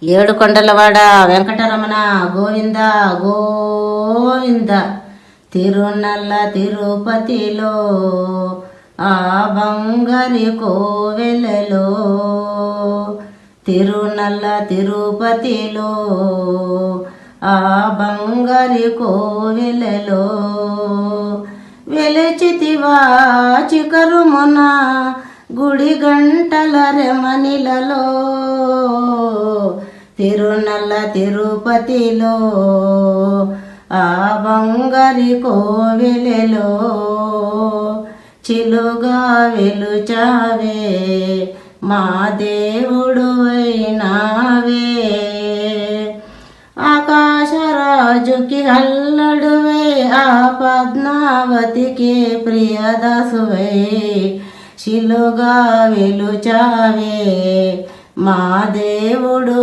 ఏడు కొండలవాడ వెంకటరమణ గోవింద గోవింద. తిరునల్ల తిరుపతిలో ఆ బంగారి కోవెలలో, తిరునల్ల తిరుపతిలో ఆ బంగారి కోవెలలో, వెలచితివా చికరుమున గుడి గంటల రెమనిలలో, తిరునల్ల తిరుపతిలో ఆ బంగారి కోవెలలో, చిలుగా వెలుచావే మా దేవుడు అయినావే, ఆకాశరాజుకి అల్లడువై ఆ పద్మావతికి ప్రియదాసువై, చిలుగా వెలుచావే మా దేవుడు